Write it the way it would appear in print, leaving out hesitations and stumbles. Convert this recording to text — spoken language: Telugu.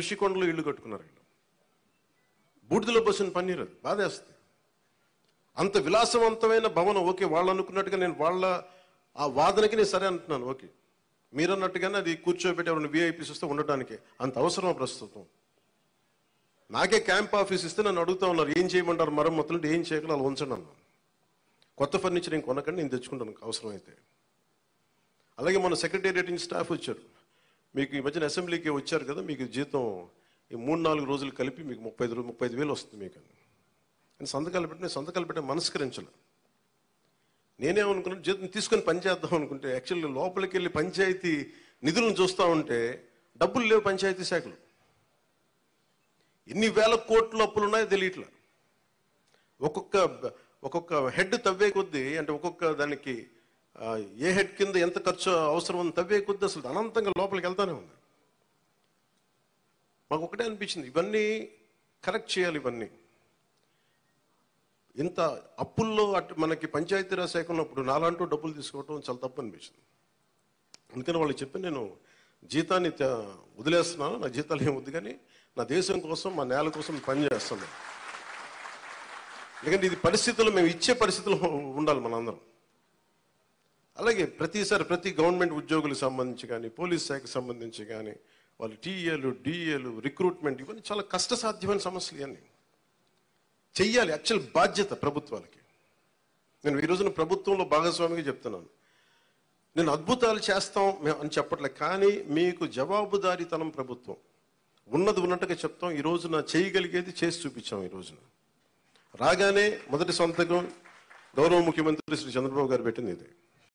ఋషికొండలో ఇల్లు కట్టుకున్నారు. వీళ్ళు బూడిదలో పోసిన పన్నీరు, అది బాధేస్తుంది. అంత విలాసవంతమైన భవనం, ఓకే వాళ్ళు అనుకున్నట్టుగా నేను వాళ్ళ ఆ వాదనకి నేను సరే అంటున్నాను, ఓకే మీరు అన్నట్టుగానే అది కూర్చోబెట్టి ఎవరైనా విఐపీస్ వస్తే ఉండటానికి అంత అవసరం ప్రస్తుతం. నాకే క్యాంప్ ఆఫీస్ ఇస్తే నన్ను అడుగుతా ఉన్నారు ఏం చేయమంటారు మరమ్మతులు అంటే ఏం చేయగలరు అలా ఉంచండి అన్నాను. కొత్త ఫర్నిచర్ నేను కొనకండి, నేను తెచ్చుకుంటాను అవసరమైతే. అలాగే మన సెక్రటేరియట్ నుంచి స్టాఫ్ వచ్చారు, మీకు ఈ మధ్యన అసెంబ్లీకి వచ్చారు కదా, మీకు జీతం ఈ 3-4 రోజులు కలిపి మీకు 35,000 వస్తుంది మీకు అని సంతకాలు పెట్టే మనస్కరించలే. నేనేమనుకున్నాను, జీతం తీసుకొని పని చేద్దాం అనుకుంటే యాక్చువల్లీ లోపలికి వెళ్ళి పంచాయతీ నిధులను చూస్తూ ఉంటే డబ్బులు లేవు. పంచాయతీ శాఖలు ఎన్ని వేల కోట్ల అప్పులు ఉన్నాయో తెలియట్లే. ఒక్కొక్క హెడ్ తవ్వే కొద్దీ, అంటే ఒక్కొక్క దానికి ఏ హెడ్ కింద ఎంత ఖర్చు అవసరం ఉంది తవ్వే కొద్దీ అసలు అనంతంగా లోపలికి వెళ్తానే ఉంది. మాకు ఒకటే అనిపించింది, ఇవన్నీ కరెక్ట్ చేయాలి. ఇవన్నీ ఇంత అప్పుల్లో మనకి పంచాయతీరాజ్ శాఖ ఉన్నప్పుడు నాలంటూ డబ్బులు తీసుకోవటం చాలా తప్పు అనిపించింది. అందుకని వాళ్ళకి చెప్పి నేను జీతాన్ని వదిలేస్తున్నాను, నా జీతాలు ఏం వద్దు, కానీ నా దేశం కోసం మా నేల కోసం పనిచేస్తున్నాను. ఎందుకంటే ఇది పరిస్థితుల్లో మేము ఇచ్చే పరిస్థితుల్లో ఉండాలి మనందరం. అలాగే ప్రతి గవర్నమెంట్ ఉద్యోగులకు సంబంధించి కానీ, పోలీస్ శాఖకు సంబంధించి కానీ, వాళ్ళు టీఏలు డిఏలు రిక్రూట్మెంట్ ఇవన్నీ చాలా కష్టసాధ్యమైన సమస్యలు. ఇవన్నీ చెయ్యాలి, యాక్చువల్ బాధ్యత ప్రభుత్వాలకి. నేను ఈ రోజున ప్రభుత్వంలో భాగస్వామిగా చెప్తున్నాను, నేను అద్భుతాలు చేస్తాం అని చెప్పట్లేదు, కానీ మీకు జవాబుదారీతనం ప్రభుత్వం ఉన్నది ఉన్నట్టుగా చెప్తాం. ఈ రోజున చేయగలిగేది చేసి చూపించాం. ఈ రోజున రాగానే మొదటి సంతకం గౌరవ ముఖ్యమంత్రి శ్రీ చంద్రబాబు గారు పెట్టింది ఇదే.